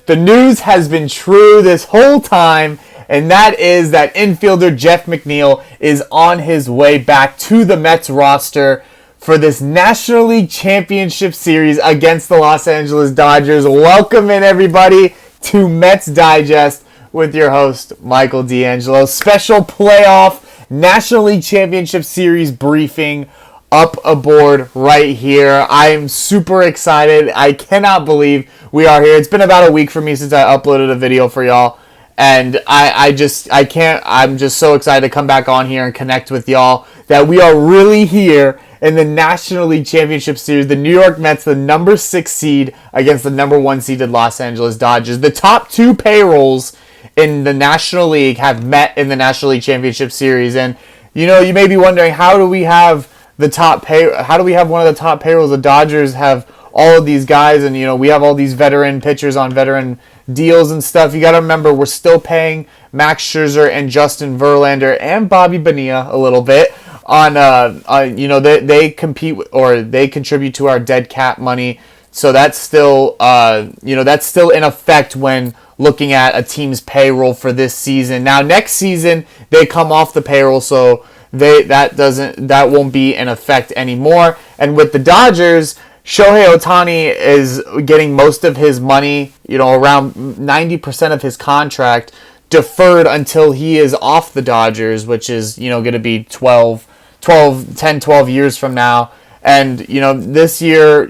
The news has been true this whole time, and that is that infielder Jeff McNeil is on his way back to the Mets roster for this National League Championship Series against the Los Angeles Dodgers. Welcome in, everybody, to Mets Digest with your host, Michael DeAngelo. Special playoff National League Championship Series briefing up aboard right here. I am super excited. I cannot believe we are here. It's been about a week for me since I uploaded a video for y'all. And I'm just so excited to come back on here and connect with y'all that we are really here in the National League Championship Series. The New York Mets, the number 6 seed against the number 1 seeded Los Angeles Dodgers. The top 2 payrolls in the National League have met in the National League Championship Series. And, you know, you may be wondering, how do we have one of the top payrolls? The Dodgers have all of these guys, and, you know, we have all these veteran pitchers on veteran deals and stuff. You got to remember, we're still paying Max Scherzer and Justin Verlander and Bobby Bonilla a little bit on you know, they compete or they contribute to our dead cap money. So that's still that's still in effect when looking at a team's payroll for this season. Now next season they come off the payroll, so that won't be in effect anymore. And with the Dodgers, Shohei Ohtani is getting most of his money, you know, around 90% of his contract deferred until he is off the Dodgers, which is, you know, going to be 10-12 years from now. And, you know, this year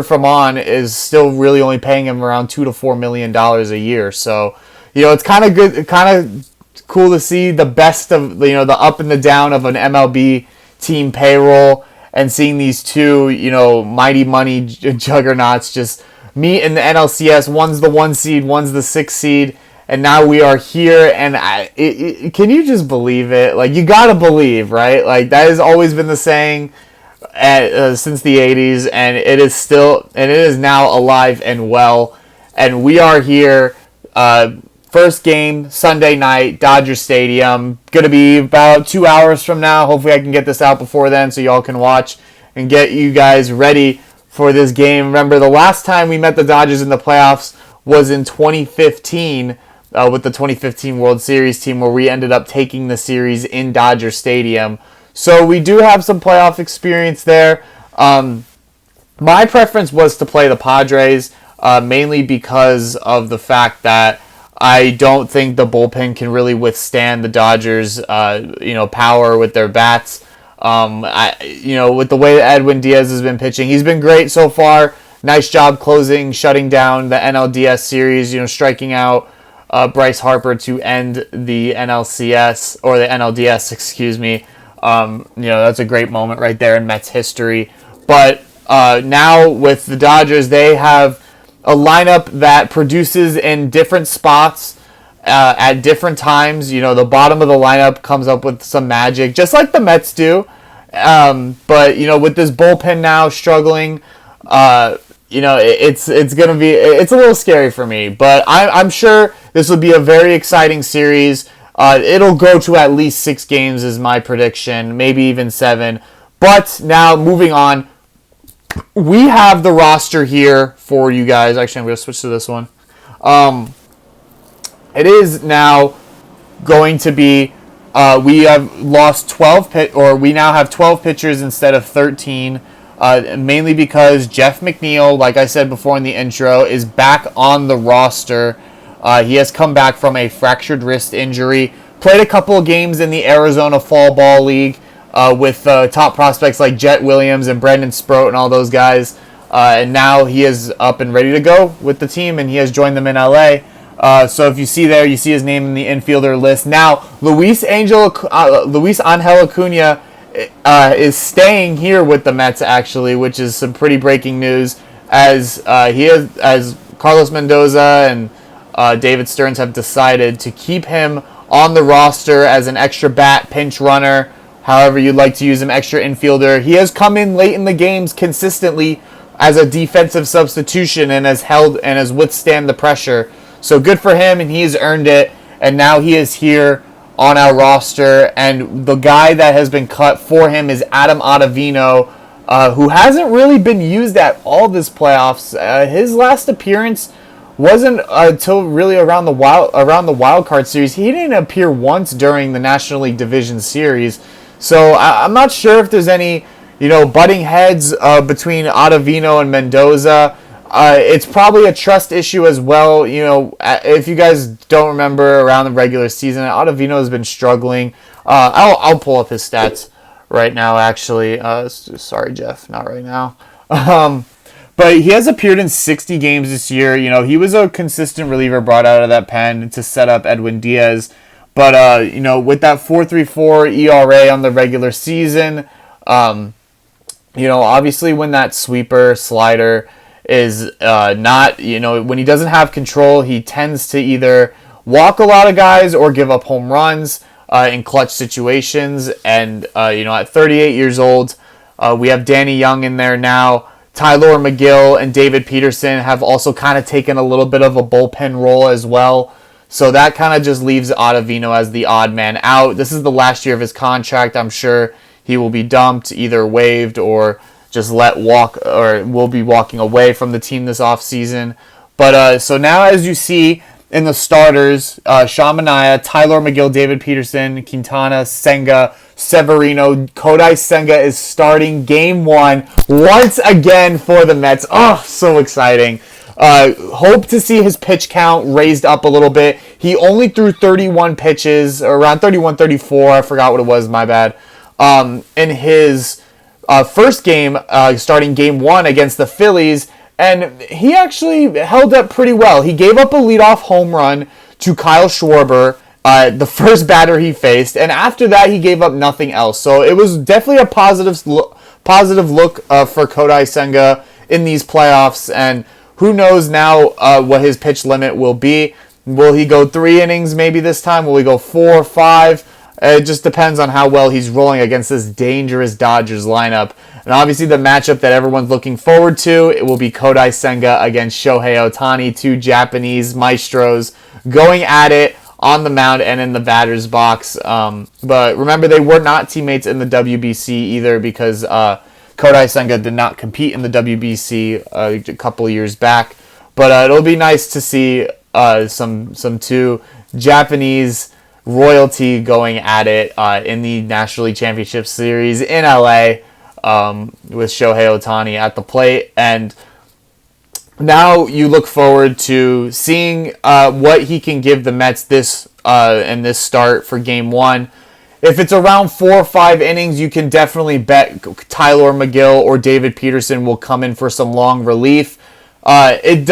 from on is still really only paying him around $2 to $4 million a year. So, you know, it's kind of good, kind of cool to see the best of, you know, the up and the down of an MLB team payroll, and seeing these two, you know, mighty money juggernauts just meet in the NLCS. One's the 1 seed, one's the 6 seed, and now we are here. And can you just believe it? Like, you gotta believe, right? Like, that has always been the saying since the 80s, and it is now alive and well. And we are here. First game, Sunday night, Dodger Stadium. Going to be about 2 hours from now. Hopefully I can get this out before then so y'all can watch and get you guys ready for this game. Remember, the last time we met the Dodgers in the playoffs was in 2015 with the 2015 World Series team, where we ended up taking the series in Dodger Stadium. So we do have some playoff experience there. My preference was to play the Padres, mainly because of the fact that I don't think the bullpen can really withstand the Dodgers, power with their bats. With the way that Edwin Diaz has been pitching, he's been great so far. Nice job shutting down the NLDS series, you know, striking out Bryce Harper to end the NLCS, or the NLDS, excuse me. That's a great moment right there in Mets history. But now with the Dodgers, they have a lineup that produces in different spots at different times. You know, the bottom of the lineup comes up with some magic, just like the Mets do. But, you know, with this bullpen now struggling, it's a little scary for me. But I'm sure this will be a very exciting series. It'll go to at least 6 games is my prediction, maybe even 7. But now moving on, we have the roster here for you guys. Actually, I'm going to switch to this one. It is now going to be, we have lost 12 we now have 12 pitchers instead of 13, mainly because Jeff McNeil, like I said before in the intro, is back on the roster. He has come back from a fractured wrist injury, played a couple of games in the Arizona Fall Ball League, with top prospects like Jet Williams and Brendan Sproat and all those guys. And now he is up and ready to go with the team, and he has joined them in LA. So if you see there, you see his name in the infielder list. Now, Luis Angel Acuna is staying here with the Mets, actually, which is some pretty breaking news, as Carlos Mendoza and David Stearns have decided to keep him on the roster as an extra bat, pinch runner, however you'd like to use him, extra infielder. He has come in late in the games consistently as a defensive substitution and has withstand the pressure. So good for him, and he has earned it. And now he is here on our roster. And the guy that has been cut for him is Adam Ottavino, who hasn't really been used at all this playoffs. His last appearance wasn't until really around the wild card series. He didn't appear once during the National League Division Series. So I'm not sure if there's any, butting heads between Ottavino and Mendoza. It's probably a trust issue as well. If you guys don't remember, around the regular season, Ottavino has been struggling. I'll pull up his stats right now, actually. Sorry, Jeff, not right now. But he has appeared in 60 games this year. He was a consistent reliever brought out of that pen to set up Edwin Diaz. But, with that 4.34 ERA on the regular season, obviously when that sweeper slider is not, when he doesn't have control, he tends to either walk a lot of guys or give up home runs in clutch situations. And, at 38 years old, we have Danny Young in there now. Tyler McGill and David Peterson have also kind of taken a little bit of a bullpen role as well. So that kind of just leaves Ottavino as the odd man out. This is the last year of his contract. I'm sure he will be dumped, either waived or just let walk, or will be walking away from the team this offseason. But so now, as you see in the starters, Sean Manaea, Tyler McGill, David Peterson, Quintana, Senga, Severino. Kodai Senga is starting Game 1 once again for the Mets. Oh, so exciting. Hope to see his pitch count raised up a little bit. He only threw 31 pitches, or around 31, 34. I forgot what it was, my bad. In his first game, starting Game 1 against the Phillies, and he actually held up pretty well. He gave up a leadoff home run to Kyle Schwarber, the first batter he faced, and after that he gave up nothing else. So it was definitely a positive look for Kodai Senga in these playoffs, and who knows now what his pitch limit will be. Will he go 3 innings maybe this time? Will he go 4 or 5? It just depends on how well he's rolling against this dangerous Dodgers lineup. And obviously the matchup that everyone's looking forward to, it will be Kodai Senga against Shohei Ohtani, 2 Japanese maestros going at it on the mound and in the batter's box. But remember, they were not teammates in the WBC either, because Kodai Senga did not compete in the WBC a couple of years back. But it'll be nice to see some 2 Japanese royalty going at it in the National League Championship Series in LA, with Shohei Ohtani at the plate. And now you look forward to seeing what he can give the Mets this start for Game 1. If it's around 4 or 5 innings, you can definitely bet Tyler McGill or David Peterson will come in for some long relief. It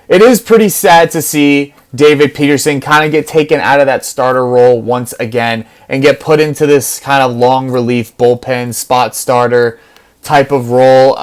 is pretty sad to see David Peterson kind of get taken out of that starter role once again and get put into this kind of long relief bullpen spot starter type of role.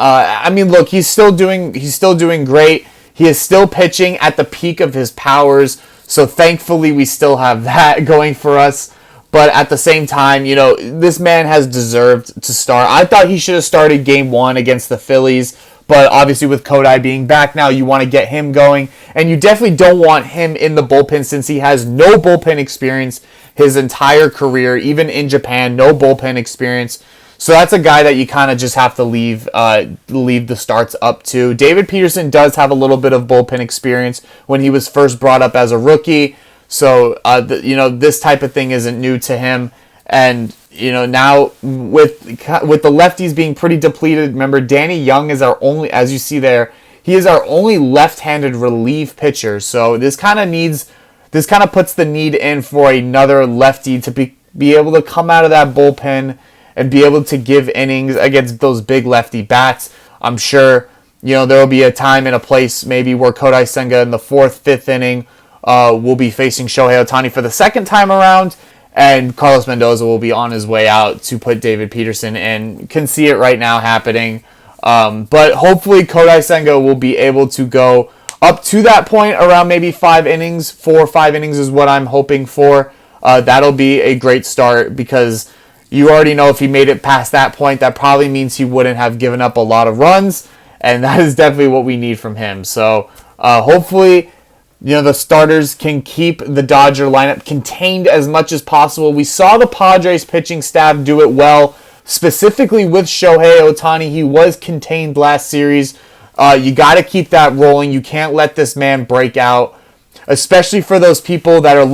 Look, he's still doing great. He is still pitching at the peak of his powers, so thankfully we still have that going for us. But at the same time, this man has deserved to start. I thought he should have started Game 1 against the Phillies, but obviously with Kodai being back now, you want to get him going. And you definitely don't want him in the bullpen, since he has no bullpen experience his entire career. Even in Japan, no bullpen experience. So that's a guy that you kind of just have to leave the starts up to. David Peterson does have a little bit of bullpen experience when he was first brought up as a rookie. So, this type of thing isn't new to him. And, now with the lefties being pretty depleted, remember, Danny Young is our only, as you see there, he is our only left-handed relief pitcher. So this kind of puts the need in for another lefty to be able to come out of that bullpen and be able to give innings against those big lefty bats. I'm sure, there will be a time and a place maybe where Kodai Senga in the 4th, 5th inning will be facing Shohei Ohtani for the second time around, and Carlos Mendoza will be on his way out to put David Peterson in. Can see it right now happening. But hopefully Kodai Senga will be able to go up to that point around maybe 5 innings. 4 or 5 innings is what I'm hoping for. That'll be a great start, because you already know if he made it past that point, that probably means he wouldn't have given up a lot of runs, and that is definitely what we need from him. So hopefully, the starters can keep the Dodger lineup contained as much as possible. We saw the Padres pitching staff do it well, specifically with Shohei Ohtani. He was contained last series You got to keep that rolling. You can't let this man break out, especially for those people that are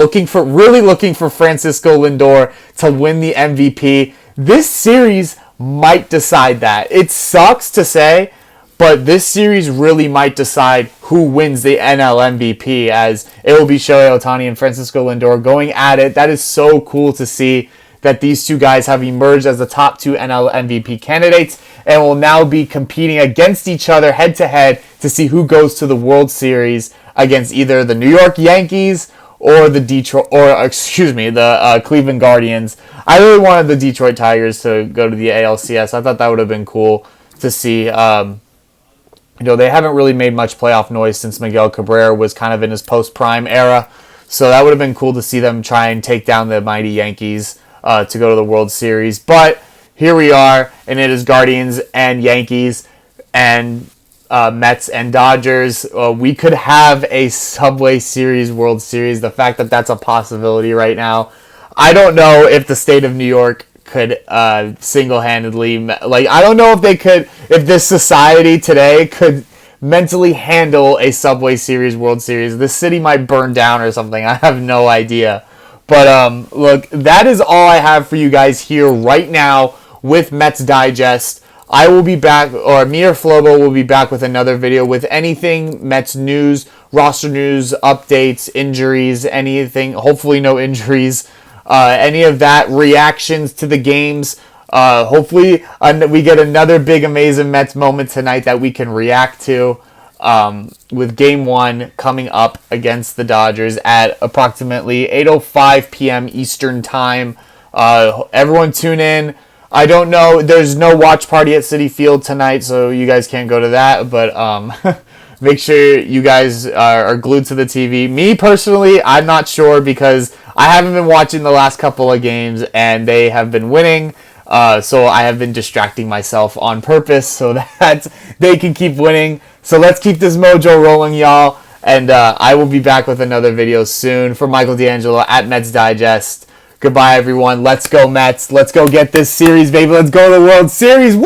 really looking for Francisco Lindor to win the MVP. This series might decide that. It sucks to say, but this series really might decide who wins the NL MVP, as it will be Shohei Ohtani and Francisco Lindor going at it. That is so cool to see that these two guys have emerged as the top 2 NL MVP candidates and will now be competing against each other head-to-head to see who goes to the World Series against either the New York Yankees or the Cleveland Guardians. I really wanted the Detroit Tigers to go to the ALCS. I thought that would have been cool to see. They haven't really made much playoff noise since Miguel Cabrera was kind of in his post-prime era. So that would have been cool to see them try and take down the mighty Yankees to go to the World Series. But here we are, and it is Guardians and Yankees and Mets and Dodgers. We could have a Subway Series World Series. The fact that that's a possibility right now. I don't know if the state of New York could single-handedly, I don't know if this society today could mentally handle a Subway Series World Series. This city might burn down or something. I have no idea. But look, that is all I have for you guys here right now with Mets Digest. I will be back, or me or Flobo will be back with another video with anything Mets news, roster news, updates, injuries, anything. Hopefully no injuries. Any of that, reactions to the games. Hopefully we get another big, amazing Mets moment tonight that we can react to with Game 1 coming up against the Dodgers at approximately 8:05 p.m. Eastern Time. Everyone tune in. I don't know. There's no watch party at Citi Field tonight, so you guys can't go to that. But make sure you guys are glued to the TV. Me, personally, I'm not sure because I haven't been watching the last couple of games, and they have been winning. So I have been distracting myself on purpose so that they can keep winning. So let's keep this mojo rolling, y'all. And I will be back with another video soon. For Michael DeAngelo at Mets Digest. Goodbye, everyone. Let's go, Mets. Let's go get this series, baby. Let's go to the World Series.